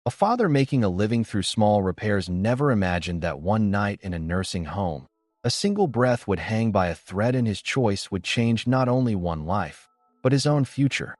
A father making a living through small repairs never imagined that one night in a nursing home, a single breath would hang by a thread and his choice would change not only one life, but his own future.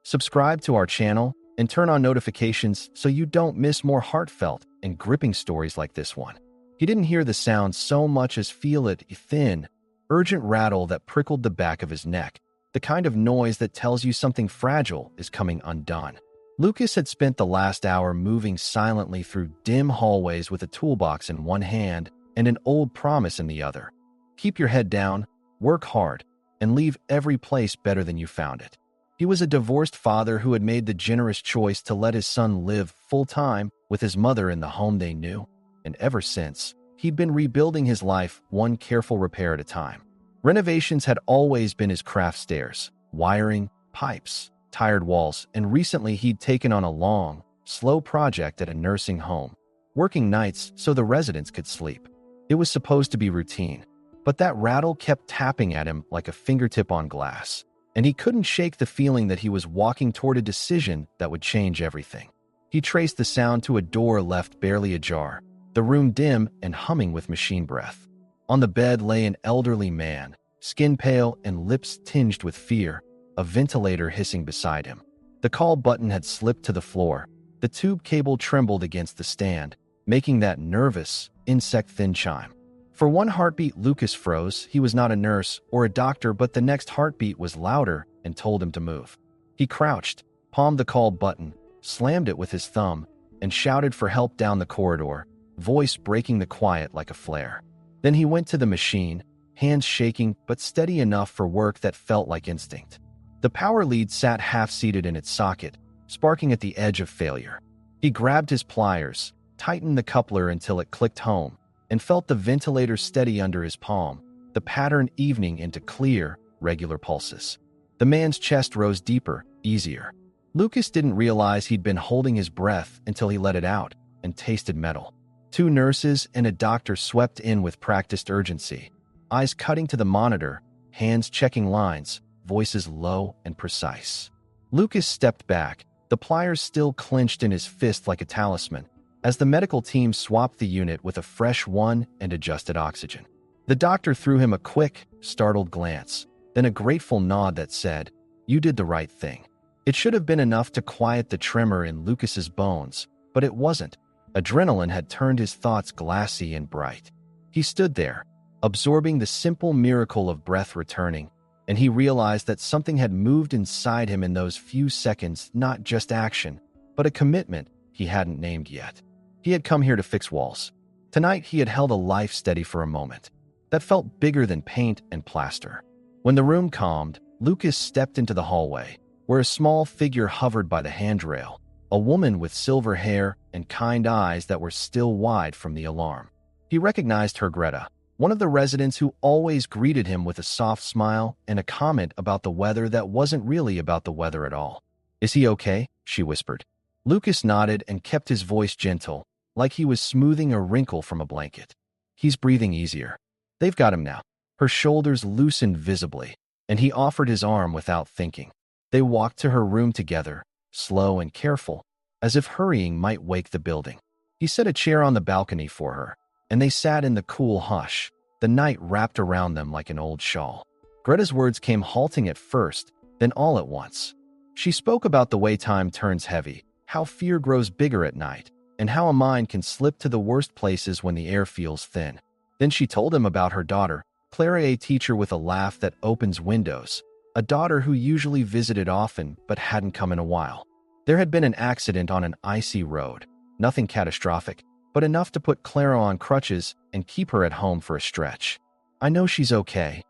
Subscribe to our channel and turn on notifications so you don't miss more heartfelt and gripping stories like this one. He didn't hear the sound so much as feel it, a thin, urgent rattle that prickled the back of his neck, the kind of noise that tells you something fragile is coming undone. Lucas had spent the last hour moving silently through dim hallways with a toolbox in one hand and an old promise in the other. Keep your head down, work hard, and leave every place better than you found it. He was a divorced father who had made the generous choice to let his son live full-time with his mother in the home they knew, and ever since, he'd been rebuilding his life one careful repair at a time. Renovations had always been his craft stairs, wiring, pipes, tired walls, and recently he'd taken on a long, slow project at a nursing home, working nights so the residents could sleep. It was supposed to be routine, but that rattle kept tapping at him like a fingertip on glass, and he couldn't shake the feeling that he was walking toward a decision that would change everything. He traced the sound to a door left barely ajar, the room dim and humming with machine breath. On the bed lay an elderly man, skin pale and lips tinged with fear, a ventilator hissing beside him. The call button had slipped to the floor. The tube cable trembled against the stand, making that nervous, insect-thin chime. For one heartbeat, Lucas froze. He was not a nurse or a doctor, but the next heartbeat was louder and told him to move. He crouched, palmed the call button, slammed it with his thumb, and shouted for help down the corridor, voice breaking the quiet like a flare. Then he went to the machine, hands shaking but steady enough for work that felt like instinct. The power lead sat half-seated in its socket, sparking at the edge of failure. He grabbed his pliers, tightened the coupler until it clicked home, and felt the ventilator steady under his palm, the pattern evening into clear, regular pulses. The man's chest rose deeper, easier. Lucas didn't realize he'd been holding his breath until he let it out and tasted metal. Two nurses and a doctor swept in with practiced urgency, eyes cutting to the monitor, hands checking lines, voices low and precise. Lucas stepped back, the pliers still clenched in his fist like a talisman, as the medical team swapped the unit with a fresh one and adjusted oxygen. The doctor threw him a quick, startled glance, then a grateful nod that said, "You did the right thing." It should have been enough to quiet the tremor in Lucas's bones, but it wasn't. Adrenaline had turned his thoughts glassy and bright. He stood there, absorbing the simple miracle of breath returning, and he realized that something had moved inside him in those few seconds, not just action, but a commitment he hadn't named yet. He had come here to fix walls. Tonight he had held a life steady for a moment that felt bigger than paint and plaster. When the room calmed, Lucas stepped into the hallway, where a small figure hovered by the handrail, a woman with silver hair and kind eyes that were still wide from the alarm. He recognized her, Greta, one of the residents who always greeted him with a soft smile and a comment about the weather that wasn't really about the weather at all. "Is he okay?" she whispered. Lucas nodded and kept his voice gentle, like he was smoothing a wrinkle from a blanket. "He's breathing easier. They've got him now." Her shoulders loosened visibly, and he offered his arm without thinking. They walked to her room together, slow and careful, as if hurrying might wake the building. He set a chair on the balcony for her, and they sat in the cool hush, the night wrapped around them like an old shawl. Greta's words came halting at first, then all at once. She spoke about the way time turns heavy, how fear grows bigger at night, and how a mind can slip to the worst places when the air feels thin. Then she told him about her daughter, Clara, a teacher with a laugh that opens windows, a daughter who usually visited often but hadn't come in a while. There had been an accident on an icy road, nothing catastrophic, but enough to put Clara on crutches and keep her at home for a stretch. "I know she's okay,"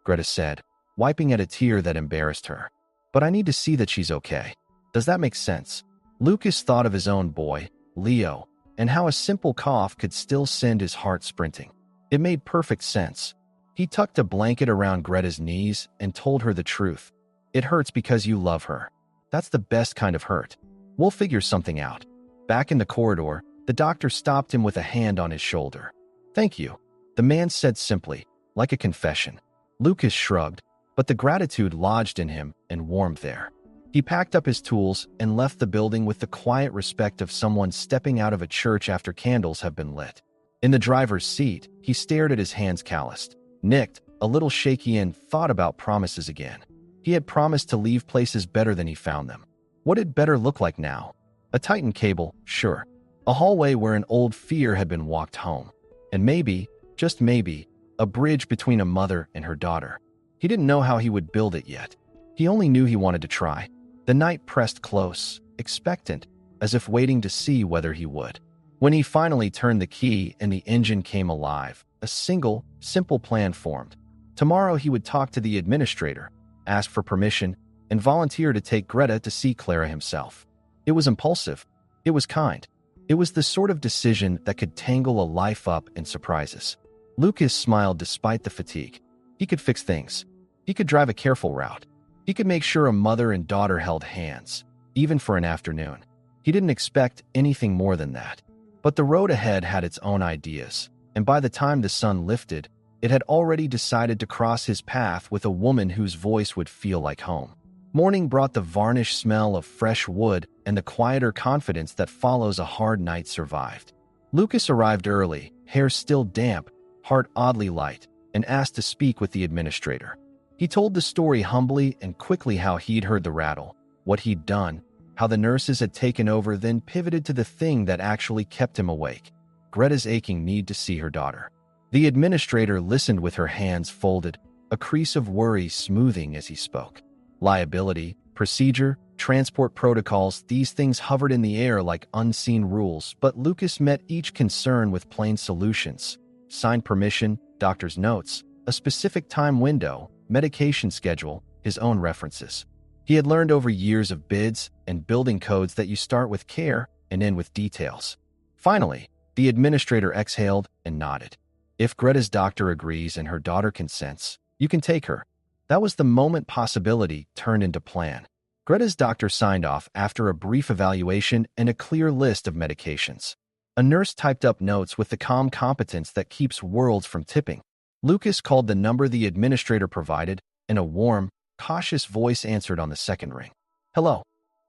Greta said, wiping at a tear that embarrassed her. "But I need to see that she's okay. Does that make sense?" Lucas thought of his own boy, Leo, and how a simple cough could still send his heart sprinting. It made perfect sense. He tucked a blanket around Greta's knees and told her the truth. "It hurts because you love her. That's the best kind of hurt. We'll figure something out." Back in the corridor, the doctor stopped him with a hand on his shoulder. "Thank you," the man said simply, like a confession. Lucas shrugged, but the gratitude lodged in him and warmed there. He packed up his tools and left the building with the quiet respect of someone stepping out of a church after candles have been lit. In the driver's seat, he stared at his hands calloused, nicked, a little shaky, and thought about promises again. He had promised to leave places better than he found them. What did better look like now? A tightened cable, sure. A hallway where an old fear had been walked home. And maybe, just maybe, a bridge between a mother and her daughter. He didn't know how he would build it yet. He only knew he wanted to try. The night pressed close, expectant, as if waiting to see whether he would. When he finally turned the key and the engine came alive, a single, simple plan formed. Tomorrow he would talk to the administrator, ask for permission, and volunteer to take Greta to see Clara himself. It was impulsive. It was kind. It was the sort of decision that could tangle a life up in surprises. Lucas smiled despite the fatigue. He could fix things. He could drive a careful route. He could make sure a mother and daughter held hands, even for an afternoon. He didn't expect anything more than that. But the road ahead had its own ideas, and by the time the sun lifted, it had already decided to cross his path with a woman whose voice would feel like home. Morning brought the varnish smell of fresh wood and the quieter confidence that follows a hard night survived. Lucas arrived early, hair still damp, heart oddly light, and asked to speak with the administrator. He told the story humbly and quickly, how he'd heard the rattle, what he'd done, how the nurses had taken over, then pivoted to the thing that actually kept him awake: Greta's aching need to see her daughter. The administrator listened with her hands folded, a crease of worry smoothing as he spoke. Liability, procedure, transport protocols, these things hovered in the air like unseen rules, but Lucas met each concern with plain solutions: signed permission, doctor's notes, a specific time window, medication schedule, his own references. He had learned over years of bids and building codes that you start with care and end with details. Finally, the administrator exhaled and nodded. If Greta's doctor agrees and her daughter consents, you can take her. That was the moment possibility turned into plan. Greta's doctor signed off after a brief evaluation and a clear list of medications. A nurse typed up notes with the calm competence that keeps worlds from tipping. Lucas called the number the administrator provided, and a warm, cautious voice answered on the second ring. Hello.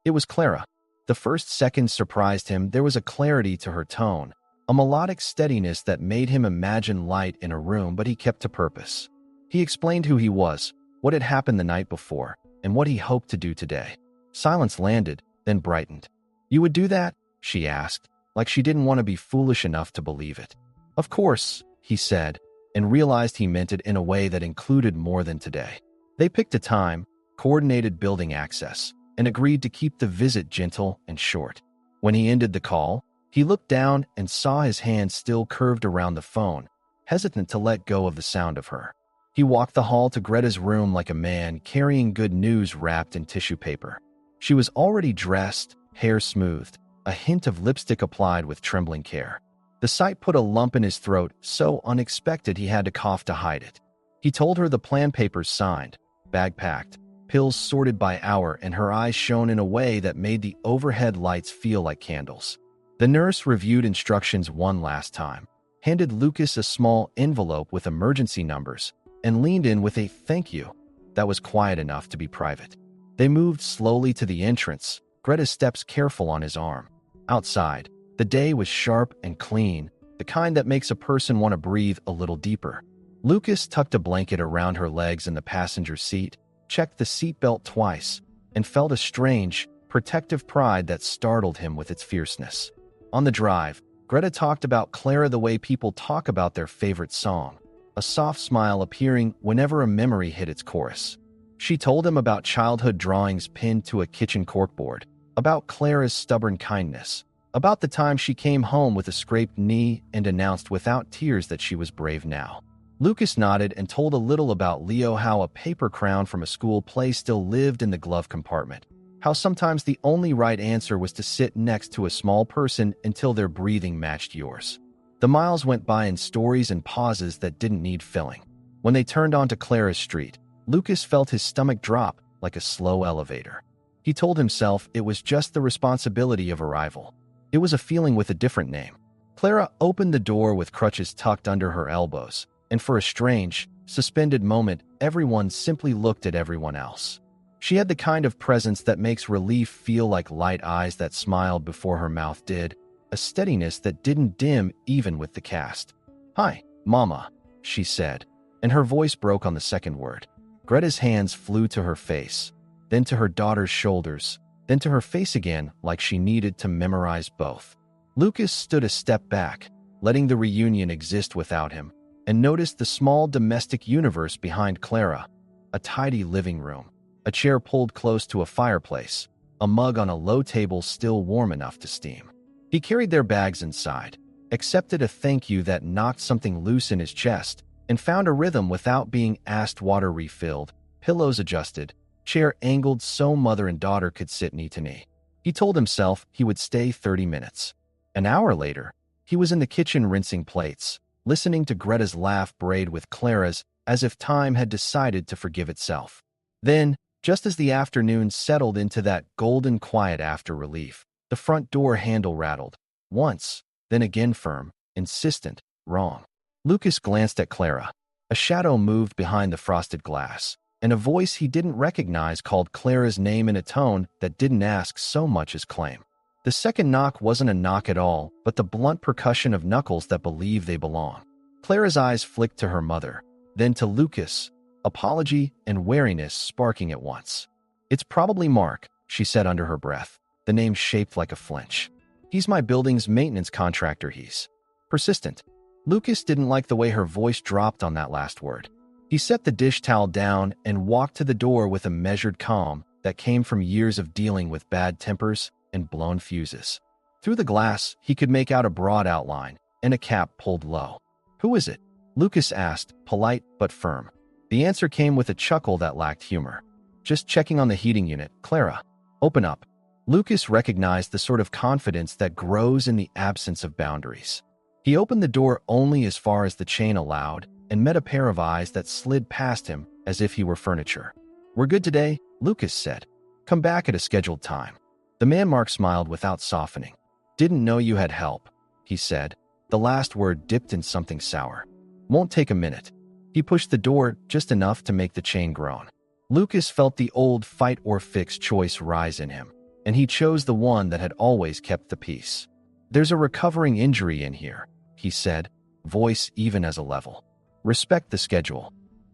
It was Clara. The first seconds surprised him. There was a clarity to her tone, a melodic steadiness that made him imagine light in a room, but he kept to purpose. He explained who he was, what had happened the night before, and what he hoped to do today. Silence landed, then brightened. You would do that? She asked, like she didn't want to be foolish enough to believe it. Of course, he said, and realized he meant it in a way that included more than today. They picked a time, coordinated building access, and agreed to keep the visit gentle and short. When he ended the call, he looked down and saw his hand still curved around the phone, hesitant to let go of the sound of her. He walked the hall to Greta's room like a man carrying good news wrapped in tissue paper. She was already dressed, hair smoothed, a hint of lipstick applied with trembling care. The sight put a lump in his throat, so unexpected he had to cough to hide it. He told her the plan papers signed, bag packed, pills sorted by hour, and her eyes shone in a way that made the overhead lights feel like candles. The nurse reviewed instructions one last time, handed Lucas a small envelope with emergency numbers, and leaned in with a thank you that was quiet enough to be private. They moved slowly to the entrance, Greta's steps careful on his arm. Outside, the day was sharp and clean, the kind that makes a person want to breathe a little deeper. Lucas tucked a blanket around her legs in the passenger seat, checked the seatbelt twice, and felt a strange, protective pride that startled him with its fierceness. On the drive, Greta talked about Clara the way people talk about their favorite song, a soft smile appearing whenever a memory hit its chorus. She told him about childhood drawings pinned to a kitchen corkboard, about Clara's stubborn kindness, about the time she came home with a scraped knee and announced without tears that she was brave now. Lucas nodded and told a little about Leo, how a paper crown from a school play still lived in the glove compartment, how sometimes the only right answer was to sit next to a small person until their breathing matched yours. The miles went by in stories and pauses that didn't need filling. When they turned onto Clara's street, Lucas felt his stomach drop like a slow elevator. He told himself it was just the responsibility of arrival. It was a feeling with a different name. Clara opened the door with crutches tucked under her elbows, and for a strange, suspended moment, everyone simply looked at everyone else. She had the kind of presence that makes relief feel like light eyes that smiled before her mouth did, a steadiness that didn't dim even with the cast. "Hi, Mama," she said, and her voice broke on the second word. Greta's hands flew to her face, then to her daughter's shoulders, then to her face again, like she needed to memorize both. Lucas stood a step back, letting the reunion exist without him, and noticed the small domestic universe behind Clara. A tidy living room, a chair pulled close to a fireplace, a mug on a low table still warm enough to steam. He carried their bags inside, accepted a thank you that knocked something loose in his chest, and found a rhythm without being asked. Water refilled, pillows adjusted, chair angled so mother and daughter could sit knee to knee. He told himself he would stay 30 minutes. An hour later, he was in the kitchen rinsing plates, listening to Greta's laugh braid with Clara's as if time had decided to forgive itself. Then, just as the afternoon settled into that golden quiet after relief, the front door handle rattled. Once, then again firm, insistent, wrong. Lucas glanced at Clara. A shadow moved behind the frosted glass, and a voice he didn't recognize called Clara's name in a tone that didn't ask so much as claim. The second knock wasn't a knock at all, but the blunt percussion of knuckles that believe they belong. Clara's eyes flicked to her mother, then to Lucas, apology and wariness sparking at once. "It's probably Mark," she said under her breath, the name shaped like a flinch. "He's my building's maintenance contractor. He's persistent." Lucas didn't like the way her voice dropped on that last word. He set the dish towel down and walked to the door with a measured calm that came from years of dealing with bad tempers and blown fuses. Through the glass, he could make out a broad outline and a cap pulled low. "Who is it?" Lucas asked, polite but firm. The answer came with a chuckle that lacked humor. "Just checking on the heating unit, Clara. Open up." Lucas recognized the sort of confidence that grows in the absence of boundaries. He opened the door only as far as the chain allowed and met a pair of eyes that slid past him as if he were furniture. "We're good today," Lucas said. "Come back at a scheduled time." The man Mark smiled without softening. "Didn't know you had help," he said, the last word dipped in something sour. "Won't take a minute." He pushed the door just enough to make the chain groan. Lucas felt the old fight or fix choice rise in him, and he chose the one that had always kept the peace. "There's a recovering injury in here," he said, voice even as a level. "Respect the schedule."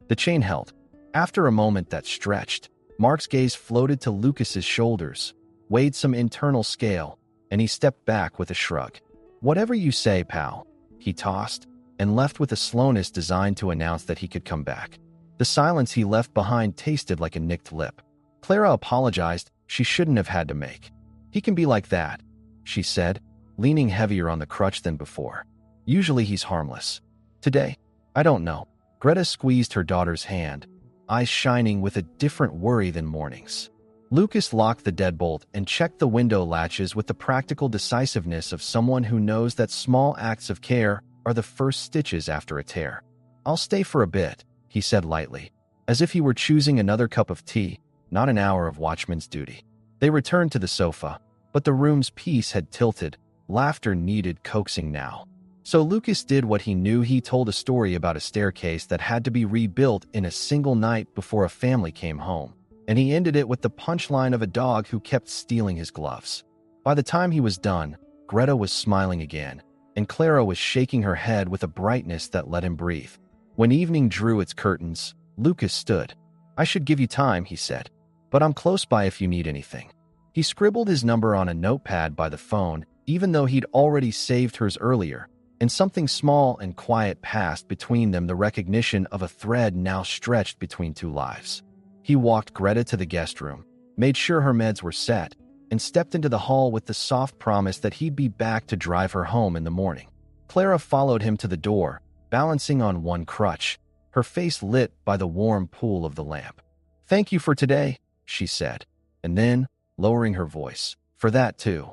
The chain held. After a moment that stretched, Mark's gaze floated to Lucas's shoulders, weighed some internal scale, and he stepped back with a shrug. "Whatever you say, pal," he tossed, and left with a slowness designed to announce that he could come back. The silence he left behind tasted like a nicked lip. Clara apologized she shouldn't have had to make. "He can be like that," she said, leaning heavier on the crutch than before. "Usually he's harmless. Today, I don't know." Greta squeezed her daughter's hand, eyes shining with a different worry than mornings. Lucas locked the deadbolt and checked the window latches with the practical decisiveness of someone who knows that small acts of care are the first stitches after a tear. "I'll stay for a bit," he said lightly, as if he were choosing another cup of tea, not an hour of watchman's duty. They returned to the sofa, but the room's peace had tilted. Laughter needed coaxing now. So Lucas did what he knew. He told a story about a staircase that had to be rebuilt in a single night before a family came home, and he ended it with the punchline of a dog who kept stealing his gloves. By the time he was done, Greta was smiling again, and Clara was shaking her head with a brightness that let him breathe. When evening drew its curtains, Lucas stood. "I should give you time," he said, "but I'm close by if you need anything." He scribbled his number on a notepad by the phone, even though he'd already saved hers earlier, and something small and quiet passed between them, the recognition of a thread now stretched between two lives. He walked Greta to the guest room, made sure her meds were set, and stepped into the hall with the soft promise that he'd be back to drive her home in the morning. Clara followed him to the door, balancing on one crutch, her face lit by the warm pool of the lamp. "Thank you for today," she said, and then, lowering her voice, "For that too."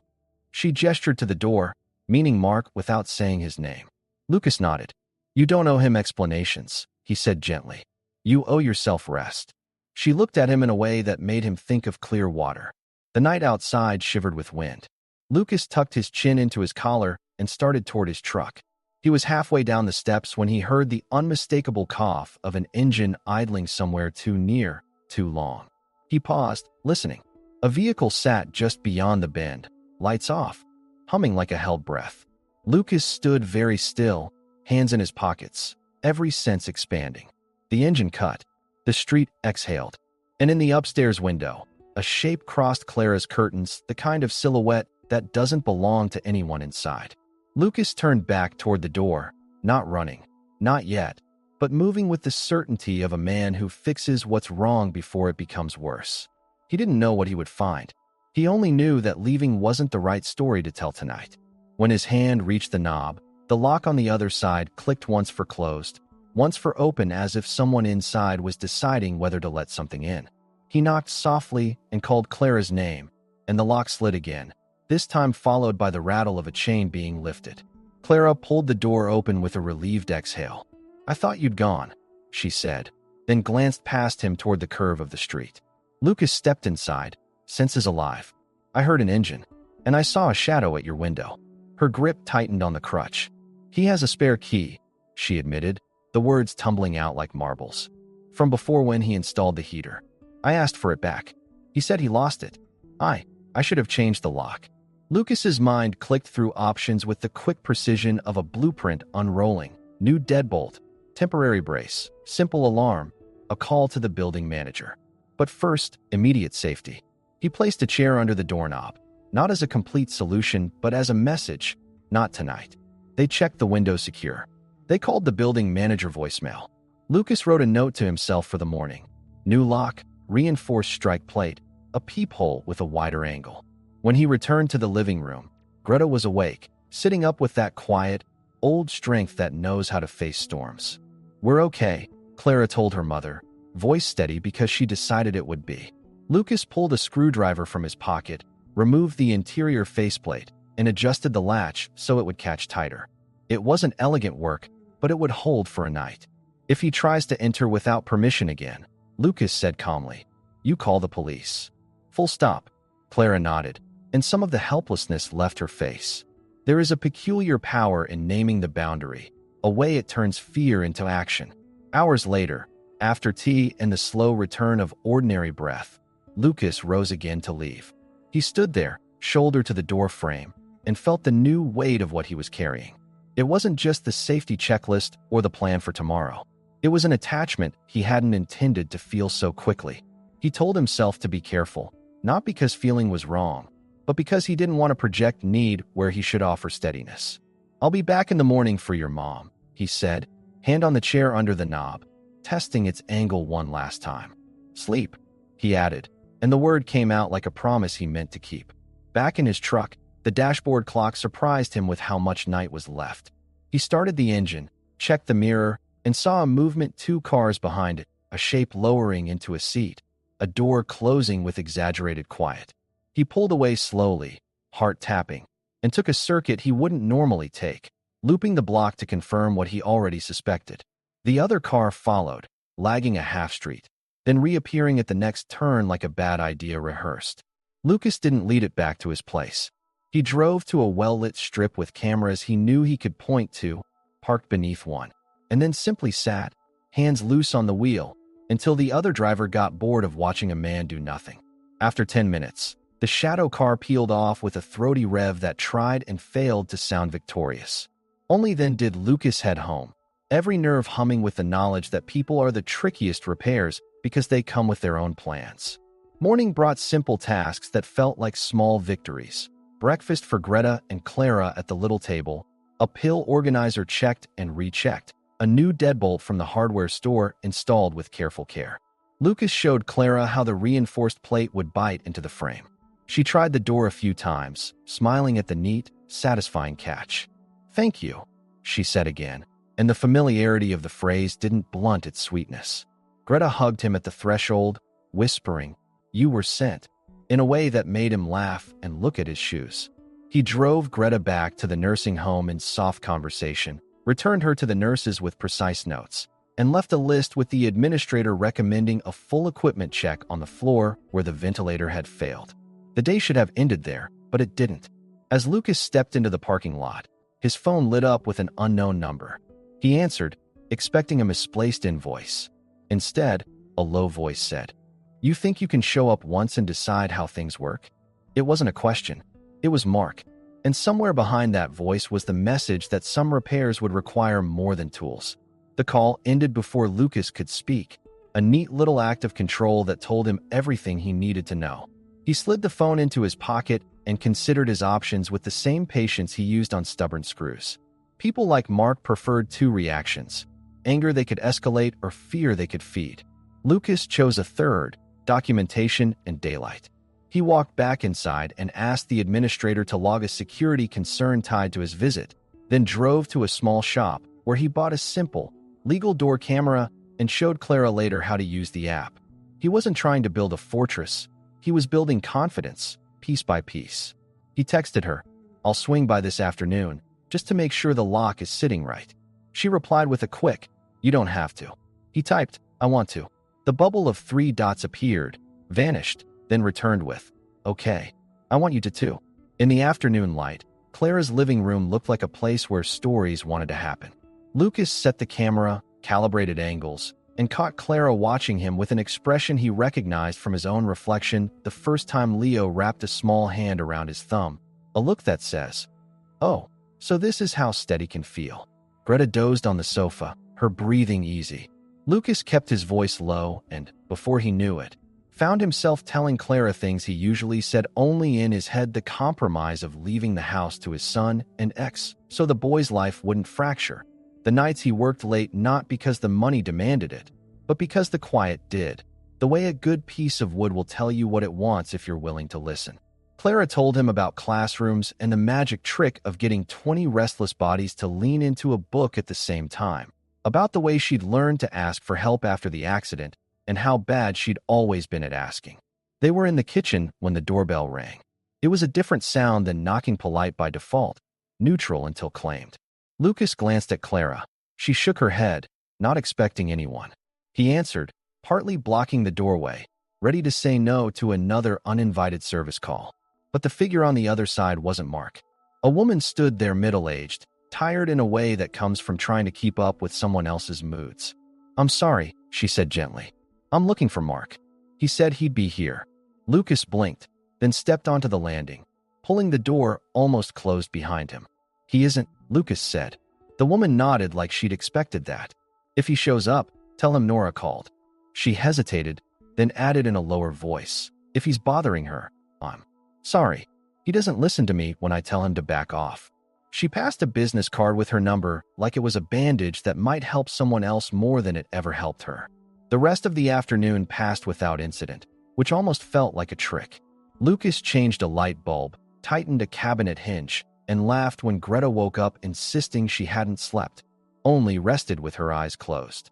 She gestured to the door, meaning Mark without saying his name. Lucas nodded. "You don't owe him explanations," he said gently. "You owe yourself rest." She looked at him in a way that made him think of clear water. The night outside shivered with wind. Lucas tucked his chin into his collar and started toward his truck. He was halfway down the steps when he heard the unmistakable cough of an engine idling somewhere too near, too long. He paused, listening. A vehicle sat just beyond the bend, lights off, humming like a held breath. Lucas stood very still, hands in his pockets, every sense expanding. The engine cut. The street exhaled. And in the upstairs window, a shape crossed Clara's curtains, the kind of silhouette that doesn't belong to anyone inside. Lucas turned back toward the door, not running, not yet, but moving with the certainty of a man who fixes what's wrong before it becomes worse. He didn't know what he would find. He only knew that leaving wasn't the right story to tell tonight. When his hand reached the knob, the lock on the other side clicked once for closed, once for open, as if someone inside was deciding whether to let something in. He knocked softly and called Clara's name, and the lock slid again, this time followed by the rattle of a chain being lifted. Clara pulled the door open with a relieved exhale. "I thought you'd gone," she said, then glanced past him toward the curve of the street. Lucas stepped inside, senses alive. "I heard an engine, and I saw a shadow at your window." Her grip tightened on the crutch. "He has a spare key," she admitted, the words tumbling out like marbles. "From before when he installed the heater. I asked for it back. He said he lost it. I should have changed the lock." Lucas's mind clicked through options with the quick precision of a blueprint unrolling. New deadbolt, temporary brace, simple alarm, a call to the building manager. But first, immediate safety. He placed a chair under the doorknob, not as a complete solution, but as a message. Not tonight. They checked the window secure. They called the building manager voicemail. Lucas wrote a note to himself for the morning. New lock, reinforced strike plate, a peephole with a wider angle. When he returned to the living room, Greta was awake, sitting up with that quiet, old strength that knows how to face storms. "We're okay," Clara told her mother, voice steady because she decided it would be. Lucas pulled a screwdriver from his pocket, removed the interior faceplate, and adjusted the latch so it would catch tighter. It wasn't elegant work, but it would hold for a night. "If he tries to enter without permission again," Lucas said calmly, "you call the police." Full stop. Clara nodded, and some of the helplessness left her face. There is a peculiar power in naming the boundary, a way it turns fear into action. Hours later, after tea and the slow return of ordinary breath, Lucas rose again to leave. He stood there, shoulder to the door frame, and felt the new weight of what he was carrying. It wasn't just the safety checklist or the plan for tomorrow. It was an attachment he hadn't intended to feel so quickly. He told himself to be careful, not because feeling was wrong, but because he didn't want to project need where he should offer steadiness. "I'll be back in the morning for your mom," he said, hand on the chair under the knob, testing its angle one last time. "Sleep," he added, and the word came out like a promise he meant to keep. Back in his truck, the dashboard clock surprised him with how much night was left. He started the engine, checked the mirror, and saw a movement 2 cars behind it, a shape lowering into a seat, a door closing with exaggerated quiet. He pulled away slowly, heart tapping, and took a circuit he wouldn't normally take, looping the block to confirm what he already suspected. The other car followed, lagging a half-street, then reappearing at the next turn like a bad idea rehearsed. Lucas didn't lead it back to his place. He drove to a well-lit strip with cameras he knew he could point to, parked beneath one, and then simply sat, hands loose on the wheel, until the other driver got bored of watching a man do nothing. After 10 minutes, the shadow car peeled off with a throaty rev that tried and failed to sound victorious. Only then did Lucas head home, every nerve humming with the knowledge that people are the trickiest repairs because they come with their own plans. Morning brought simple tasks that felt like small victories. Breakfast for Greta and Clara at the little table, a pill organizer checked and rechecked, a new deadbolt from the hardware store installed with careful care. Lucas showed Clara how the reinforced plate would bite into the frame. She tried the door a few times, smiling at the neat, satisfying catch. "Thank you," she said again, and the familiarity of the phrase didn't blunt its sweetness. Greta hugged him at the threshold, whispering, "You were sent," in a way that made him laugh and look at his shoes. He drove Greta back to the nursing home in soft conversation, returned her to the nurses with precise notes, and left a list with the administrator recommending a full equipment check on the floor where the ventilator had failed. The day should have ended there, but it didn't. As Lucas stepped into the parking lot, his phone lit up with an unknown number. He answered, expecting a misplaced invoice. Instead, a low voice said, You think you can show up once and decide how things work? It wasn't a question. It was Mark. And somewhere behind that voice was the message that some repairs would require more than tools. The call ended before Lucas could speak, a neat little act of control that told him everything he needed to know. He slid the phone into his pocket and considered his options with the same patience he used on stubborn screws. People like Mark preferred two reactions: anger they could escalate or fear they could feed. Lucas chose a third: documentation and daylight. He walked back inside and asked the administrator to log a security concern tied to his visit, then drove to a small shop where he bought a simple, legal door camera and showed Clara later how to use the app. He wasn't trying to build a fortress. He was building confidence, piece by piece. He texted her, "I'll swing by this afternoon, just to make sure the lock is sitting right." She replied with a quick, "You don't have to." He typed, "I want to." The bubble of 3 dots appeared, vanished, then returned with, "Okay, I want you to too." In the afternoon light, Clara's living room looked like a place where stories wanted to happen. Lucas set the camera, calibrated angles, and caught Clara watching him with an expression he recognized from his own reflection the first time Leo wrapped a small hand around his thumb, a look that says, "Oh, so this is how steady can feel." Greta dozed on the sofa, her breathing easy. Lucas kept his voice low and, before he knew it, found himself telling Clara things he usually said only in his head: the compromise of leaving the house to his son and ex so the boy's life wouldn't fracture. The nights he worked late not because the money demanded it, but because the quiet did. The way a good piece of wood will tell you what it wants if you're willing to listen. Clara told him about classrooms and the magic trick of getting 20 restless bodies to lean into a book at the same time, about the way she'd learned to ask for help after the accident, and how bad she'd always been at asking. They were in the kitchen when the doorbell rang. It was a different sound than knocking polite by default, neutral until claimed. Lucas glanced at Clara. She shook her head, not expecting anyone. He answered, partly blocking the doorway, ready to say no to another uninvited service call. But the figure on the other side wasn't Mark. A woman stood there, middle-aged, tired in a way that comes from trying to keep up with someone else's moods. "I'm sorry," she said gently. "I'm looking for Mark. He said he'd be here." Lucas blinked, then stepped onto the landing, pulling the door almost closed behind him. "He isn't," Lucas said. The woman nodded like she'd expected that. "If he shows up, tell him Nora called." She hesitated, then added in a lower voice, "If he's bothering her, I'm sorry. He doesn't listen to me when I tell him to back off." She passed a business card with her number like it was a bandage that might help someone else more than it ever helped her. The rest of the afternoon passed without incident, which almost felt like a trick. Lucas changed a light bulb, tightened a cabinet hinge, and laughed when Greta woke up insisting she hadn't slept, only rested with her eyes closed.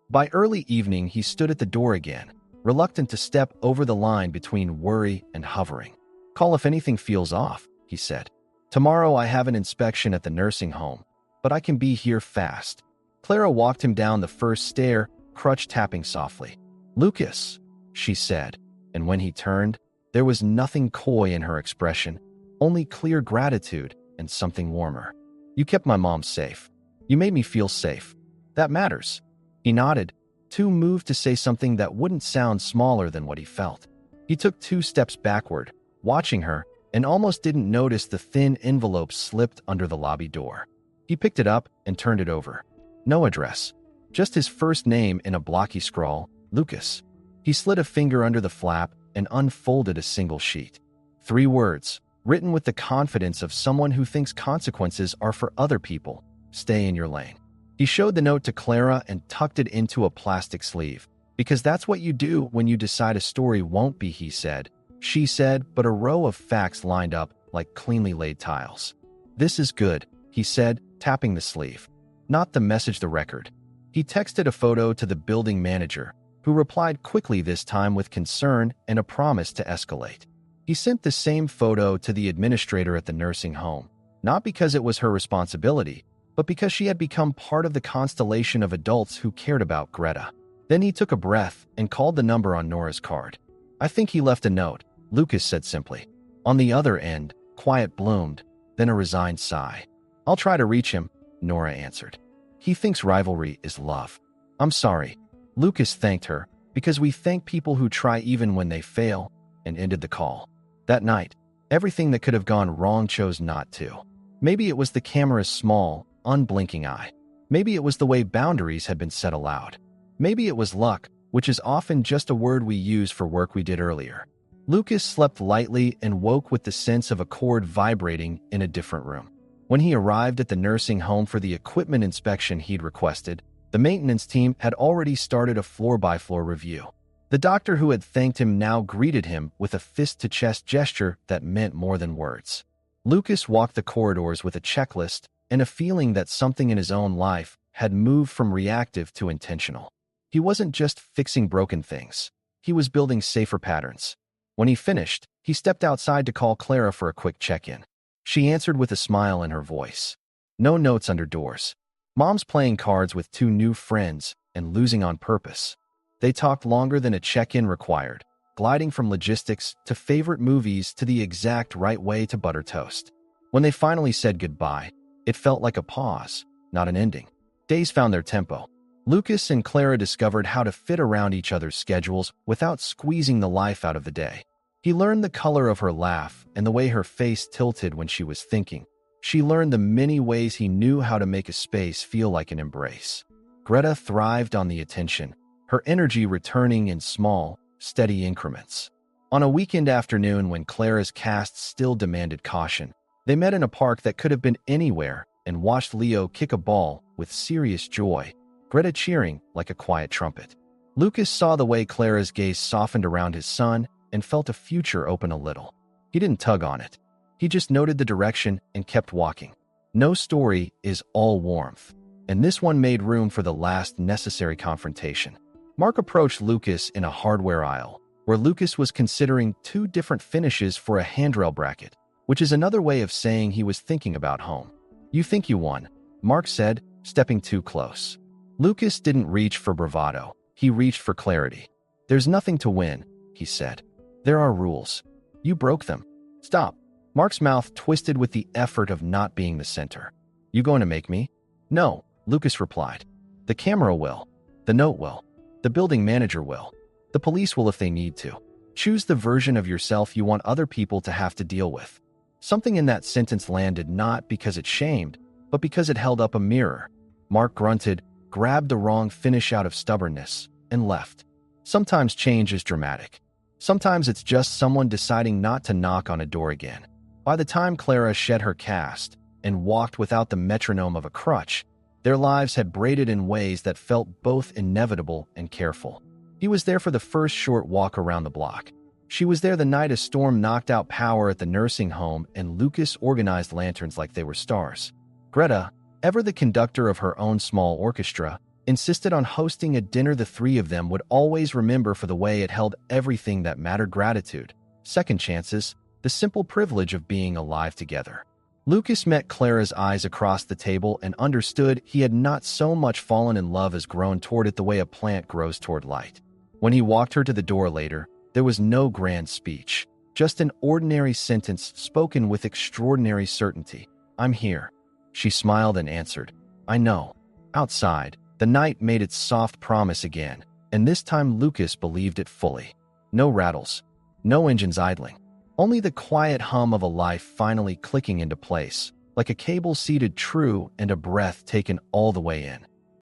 By early evening, he stood at the door again, reluctant to step over the line between worry and hovering. "Call if anything feels off," he said. "Tomorrow I have an inspection at the nursing home, but I can be here fast." Clara walked him down the first stair, crutch tapping softly. "Lucas," she said, and when he turned, there was nothing coy in her expression, only clear gratitude and something warmer. "You kept my mom safe. You made me feel safe. That matters." He nodded, too moved to say something that wouldn't sound smaller than what he felt. He took 2 steps backward, watching her, and almost didn't notice the thin envelope slipped under the lobby door. He picked it up and turned it over. No address, just his first name in a blocky scrawl, Lucas. He slid a finger under the flap and unfolded a single sheet. 3 words, written with the confidence of someone who thinks consequences are for other people. "Stay in your lane." He showed the note to Clara and tucked it into a plastic sleeve. "Because that's what you do when you decide a story won't be," he said. She said, but a row of facts lined up like cleanly laid tiles. "This is good," he said, tapping the sleeve. "Not the message, the record." He texted a photo to the building manager, who replied quickly this time with concern and a promise to escalate. He sent the same photo to the administrator at the nursing home, not because it was her responsibility, but because she had become part of the constellation of adults who cared about Greta. Then he took a breath and called the number on Nora's card. "I think he left a note," Lucas said simply. On the other end, quiet bloomed, then a resigned sigh. "I'll try to reach him," Nora answered. "He thinks rivalry is love." "I'm sorry." Lucas thanked her, because we thank people who try even when they fail, and ended the call. That night, everything that could have gone wrong chose not to. Maybe it was the camera's small, unblinking eye. Maybe it was the way boundaries had been set aloud. Maybe it was luck, which is often just a word we use for work we did earlier. Lucas slept lightly and woke with the sense of a cord vibrating in a different room. When he arrived at the nursing home for the equipment inspection he'd requested, the maintenance team had already started a floor-by-floor review. The doctor who had thanked him now greeted him with a fist-to-chest gesture that meant more than words. Lucas walked the corridors with a checklist and a feeling that something in his own life had moved from reactive to intentional. He wasn't just fixing broken things. He was building safer patterns. When he finished, he stepped outside to call Clara for a quick check-in. She answered with a smile in her voice. No notes under doors. Mom's playing cards with 2 new friends and losing on purpose. They talked longer than a check-in required, gliding from logistics to favorite movies to the exact right way to butter toast. When they finally said goodbye, it felt like a pause, not an ending. Days found their tempo. Lucas and Clara discovered how to fit around each other's schedules without squeezing the life out of the day. He learned the color of her laugh and the way her face tilted when she was thinking. She learned the many ways he knew how to make a space feel like an embrace. Greta thrived on the attention, her energy returning in small, steady increments. On a weekend afternoon when Clara's cast still demanded caution, they met in a park that could have been anywhere and watched Leo kick a ball with serious joy, Greta cheering like a quiet trumpet. Lucas saw the way Clara's gaze softened around his son and felt a future open a little. He didn't tug on it. He just noted the direction and kept walking. No story is all warmth, and this one made room for the last necessary confrontation. Mark approached Lucas in a hardware aisle, where Lucas was considering 2 different finishes for a handrail bracket, which is another way of saying he was thinking about home. You think you won, Mark said, stepping too close. Lucas didn't reach for bravado. He reached for clarity. There's nothing to win, he said. There are rules. You broke them. Stop. Mark's mouth twisted with the effort of not being the center. You going to make me? No, Lucas replied. The camera will. The note will. The building manager will. The police will if they need to. Choose the version of yourself you want other people to have to deal with. Something in that sentence landed not because it shamed, but because it held up a mirror. Mark grunted, grabbed the wrong finish out of stubbornness, and left. Sometimes change is dramatic. Sometimes it's just someone deciding not to knock on a door again. By the time Clara shed her cast and walked without the metronome of a crutch, their lives had braided in ways that felt both inevitable and careful. He was there for the first short walk around the block. She was there the night a storm knocked out power at the nursing home and Lucas organized lanterns like they were stars. Greta, ever the conductor of her own small orchestra, insisted on hosting a dinner the 3 of them would always remember for the way it held everything that mattered: gratitude, second chances, the simple privilege of being alive together. Lucas met Clara's eyes across the table and understood he had not so much fallen in love as grown toward it the way a plant grows toward light. When he walked her to the door later, there was no grand speech, just an ordinary sentence spoken with extraordinary certainty. I'm here. She smiled and answered, I know. Outside, the night made its soft promise again, and this time Lucas believed it fully. No rattles, no engines idling, only the quiet hum of a life finally clicking into place, like a cable seated true and a breath taken all the way in.